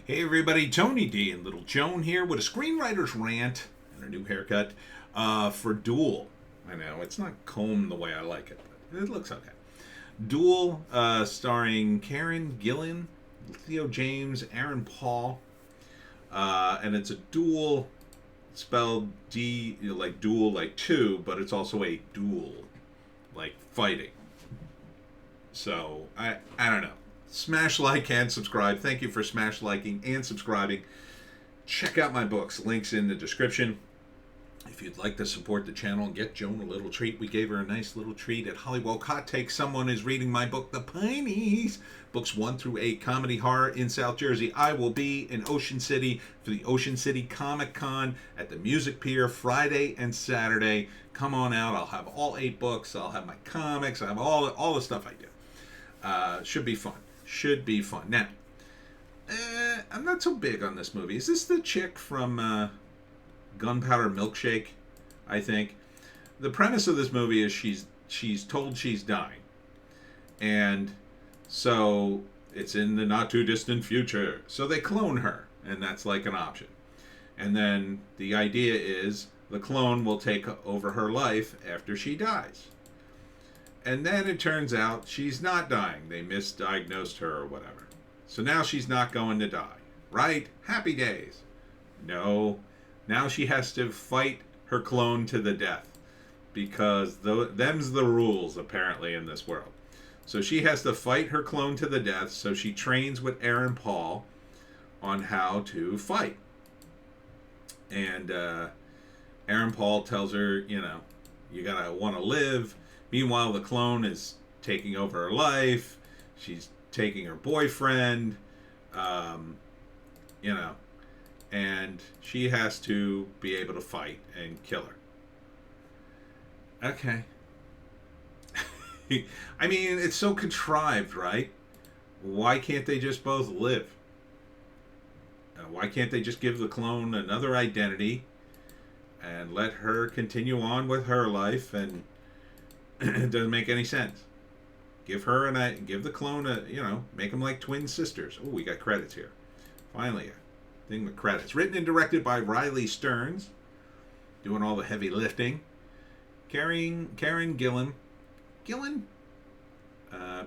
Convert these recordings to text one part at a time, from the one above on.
Hey everybody, Tony D and Little Joan here with a Screenwriter's Rant and a new haircut for Duel. I know, it's not combed the way I like it, but it looks okay. Duel, starring Karen Gillan, Theo James, Aaron Paul, and it's a duel spelled D, like duel, like two, but it's also a duel, like fighting. So, I don't know. Smash like and subscribe. Thank you for smash liking and subscribing. Check out my books. Links in the description. If you'd like to support the channel and get Joan a little treat, we gave her a nice little treat at Hollywoke Hot Take. Someone is reading my book, The Pineys, books 1 through 8, comedy horror in South Jersey. I will be in Ocean City for the Ocean City Comic Con at the Music Pier Friday and Saturday. Come on out. I'll have all 8 books. I'll have my comics. I have all the stuff I do. Should be fun. Should be fun. Now, I'm not so big on this movie. Is this the chick from Gunpowder Milkshake? I think the premise of this movie is she's told she's dying, and so it's in the not too distant future. So they clone her, and that's like an option. And then the idea is the clone will take over her life after she dies. And then it turns out she's not dying. They misdiagnosed her or whatever. So now she's not going to die. Right? Happy days. No. Now she has to fight her clone to the death. Because them's the rules, apparently, in this world. So she has to fight her clone to the death. So she trains with Aaron Paul on how to fight. And Aaron Paul tells her, you gotta want to live. Meanwhile, the clone is taking over her life. She's taking her boyfriend, and she has to be able to fight and kill her. Okay. I mean, it's so contrived, right? Why can't they just both live? Why can't they just give the clone another identity and let her continue on with her life? And it doesn't make any sense. Give the clone make them like twin sisters. Oh, we got credits here. Finally, a thing with credits. Written and directed by Riley Stearns, doing all the heavy lifting. Karen Gillan,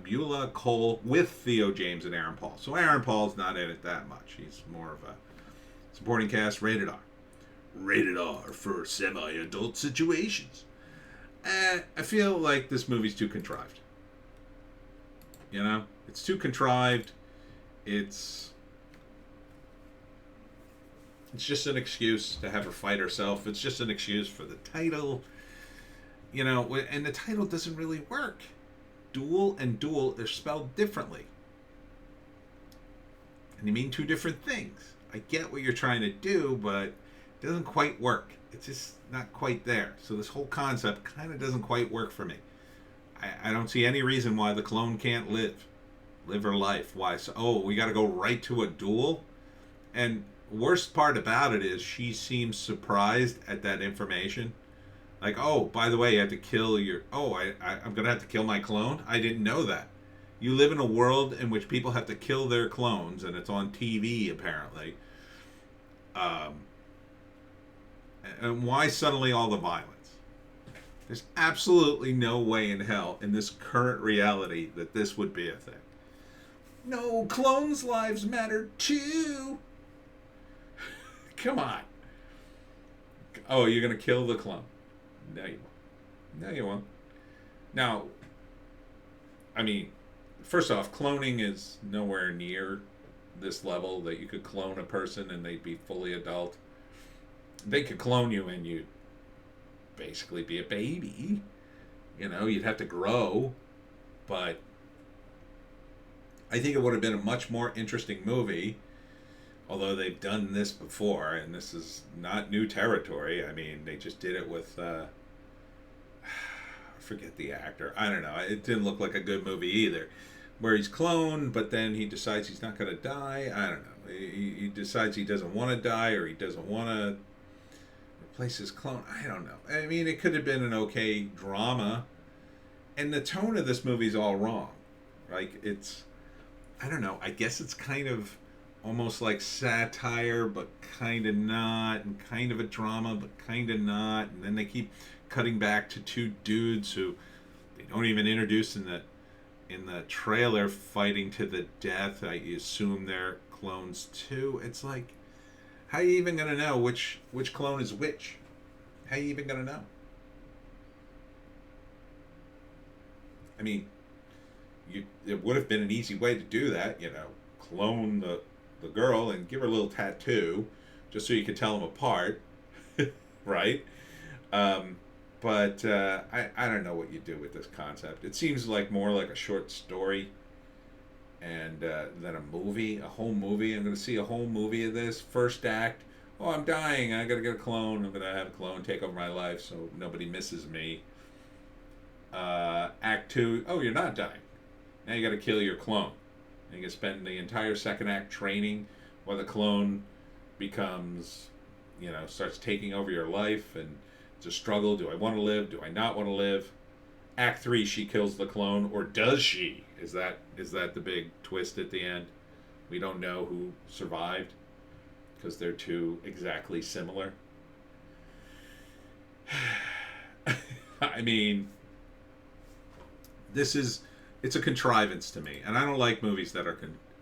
Beulah Cole with Theo James and Aaron Paul. So Aaron Paul's not in it that much. He's more of a supporting cast. Rated R. Rated R for semi-adult situations. I feel like this movie's too contrived. It's too contrived. It's just an excuse to have her fight herself. It's just an excuse for the title. And the title doesn't really work. Duel and duel, they're spelled differently. And you mean two different things. I get what you're trying to do, but it doesn't quite work. It's just not quite there. So this whole concept kind of doesn't quite work for me. I don't see any reason why the clone can't live her life. Why? So, we got to go right to a duel? And worst part about it is she seems surprised at that information. Like, oh, by the way, you have to kill your... Oh, I'm going to have to kill my clone? I didn't know that. You live in a world in which people have to kill their clones, and it's on TV, apparently. And why suddenly all the violence? There's absolutely no way in hell in this current reality that this would be a thing. No, clones' lives matter too. Come on. Oh, you're going to kill the clone. No, you won't. No, you won't. Now, I mean, first off, cloning is nowhere near this level that you could clone a person and they'd be fully adult. They could clone you and you'd basically be a baby. You'd have to grow. But I think it would have been a much more interesting movie, although they've done this before, and this is not new territory. I mean, they just did it with, I forget the actor. I don't know. It didn't look like a good movie either. Where he's cloned, but then he decides he's not going to die. I don't know. He decides he doesn't want to die, or he doesn't want to replace his clone. I don't know. I mean, it could have been an okay drama. And the tone of this movie's all wrong. Like, it's, I don't know. I guess it's kind of almost like satire, but kind of not, and kind of a drama, but kind of not. And then they keep cutting back to two dudes who they don't even introduce in the trailer fighting to the death. I assume they're clones too. It's like, how are you even gonna know which clone is which? How are you even gonna know? I mean, it would have been an easy way to do that, clone the girl and give her a little tattoo, just so you could tell them apart, right? But I don't know what you do with this concept. It seems like more like a short story and than a movie, a whole movie. I'm going to see a whole movie of this. First act, oh, I'm dying. I got to get a clone. I'm going to have a clone take over my life so nobody misses me. Act 2, oh, you're not dying. Now you got to kill your clone. And you can spend the entire second act training while the clone becomes, starts taking over your life, and it's a struggle. Do I want to live? Do I not want to live? Act 3, she kills the clone, or does she? Is that the big twist at the end? We don't know who survived because they're two exactly similar. I mean, it's a contrivance to me, and I don't like movies that are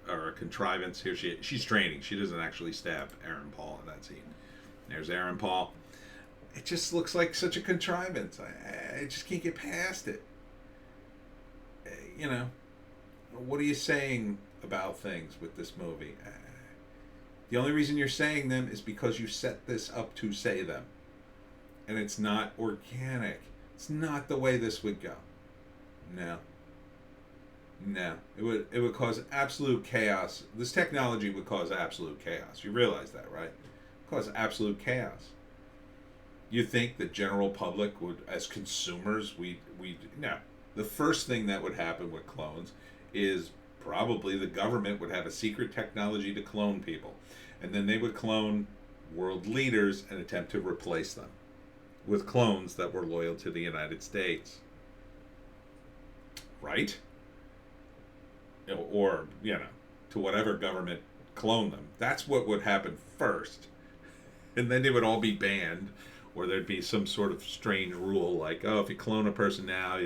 a contrivance. Here she's training. She doesn't actually stab Aaron Paul in that scene. There's Aaron Paul. It just looks like such a contrivance. I just can't get past it. What are you saying about things with this movie? The only reason you're saying them is because you set this up to say them, and it's not organic. It's not the way this would go. No. It would cause absolute chaos. This technology would cause absolute chaos. You realize that, right? Cause absolute chaos. You think the general public would, as consumers, we no. The first thing that would happen with clones is probably the government would have a secret technology to clone people, and then they would clone world leaders and attempt to replace them with clones that were loyal to the United States. Right? Or, to whatever government cloned them. That's what would happen first. And then they would all be banned, or there'd be some sort of strange rule like, oh, if you clone a person now,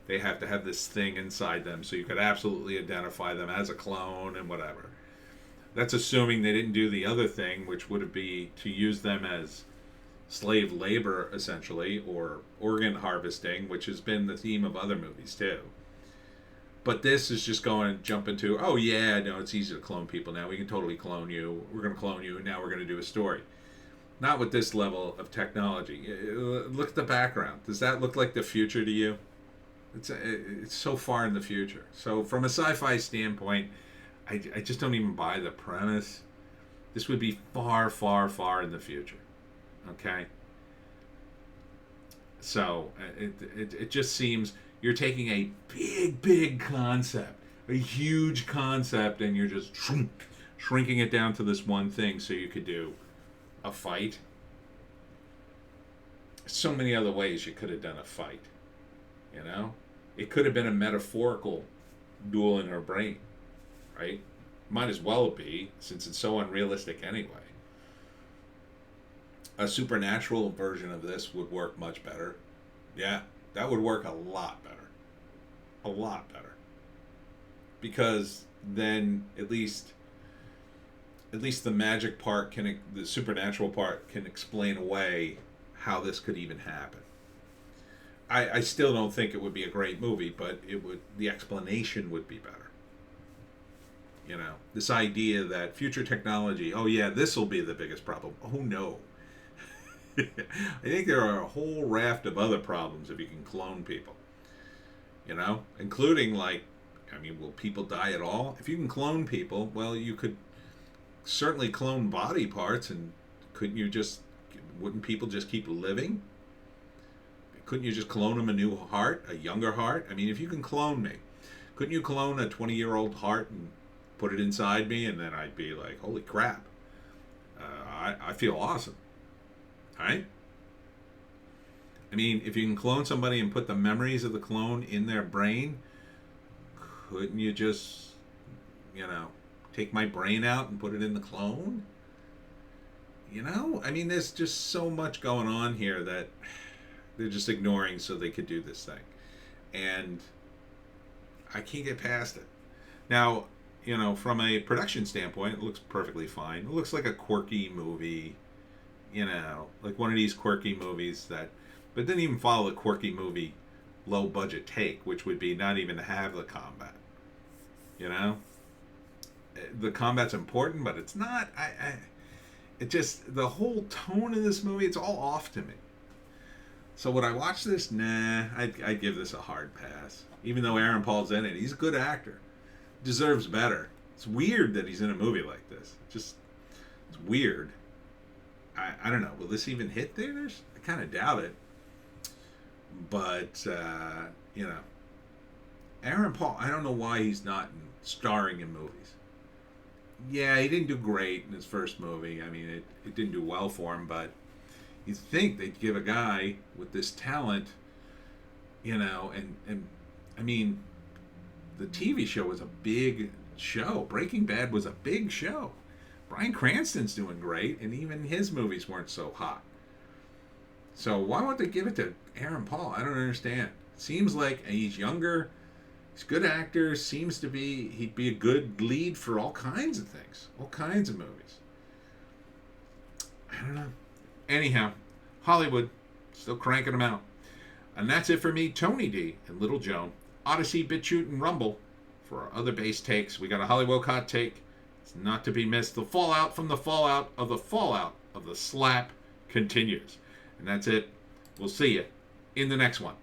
they have to have this thing inside them so you could absolutely identify them as a clone and whatever. That's assuming they didn't do the other thing, which would be to use them as slave labor, essentially, or organ harvesting, which has been the theme of other movies, too. But this is just going to jump into, oh, yeah, no, it's easy to clone people now. We can totally clone you. We're going to clone you, and now we're going to do a story. Not with this level of technology. Look at the background. Does that look like the future to you? It's so far in the future. So from a sci-fi standpoint, I just don't even buy the premise. This would be far, far, far in the future. Okay? So it just seems you're taking a big concept, a huge concept, and you're just shrinking it down to this one thing so you could do a fight. So many other ways you could have done a fight. It could have been a metaphorical duel in her brain, right? Might as well be, since it's so unrealistic anyway. A supernatural version of this would work much better. Yeah, that would work a lot better. A lot better. Because then at least the magic part the supernatural part can explain away how this could even happen. I still don't think it would be a great movie, but the explanation would be better. This idea that future technology, oh yeah, this will be the biggest problem. Oh no. I think there are a whole raft of other problems if you can clone people. Including will people die at all? If you can clone people, well, you could certainly clone body parts, and wouldn't people just keep living? Couldn't you just clone them a new heart, a younger heart? If you can clone me, couldn't you clone a 20-year-old heart and put it inside me, and then I'd be like, holy crap, I feel awesome, right? If you can clone somebody and put the memories of the clone in their brain, couldn't you just, take my brain out and put it in the clone? I mean, there's just so much going on here that they're just ignoring so they could do this thing. And I can't get past it. Now, from a production standpoint, it looks perfectly fine. It looks like a quirky movie, like one of these quirky movies but didn't even follow the quirky movie low budget take, which would be not even to have the combat. The combat's important, but it's not. It just, the whole tone of this movie, it's all off to me. So would I watch this? Nah, I'd give this a hard pass. Even though Aaron Paul's in it, he's a good actor. Deserves better. It's weird that he's in a movie like this. It's weird. I don't know. Will this even hit theaters? I kind of doubt it. But, Aaron Paul, I don't know why he's not starring in movies. Yeah, he didn't do great in his first movie. I mean, it didn't do well for him, but you'd think they'd give a guy with this talent, and I mean, the TV show was a big show. Breaking Bad was a big show. Bryan Cranston's doing great, and even his movies weren't so hot. So why won't they give it to Aaron Paul? I don't understand. Seems like he's younger. He's a good actor. Seems to be, he'd be a good lead for all kinds of things. All kinds of movies. I don't know. Anyhow, Hollywood, still cranking them out. And that's it for me, Tony D and Little Joan. Odysee, Bitchute, and Rumble. For our other base takes, we got a Hollywoke hot take. It's not to be missed. The fallout from the fallout of the slap continues. And that's it. We'll see you in the next one.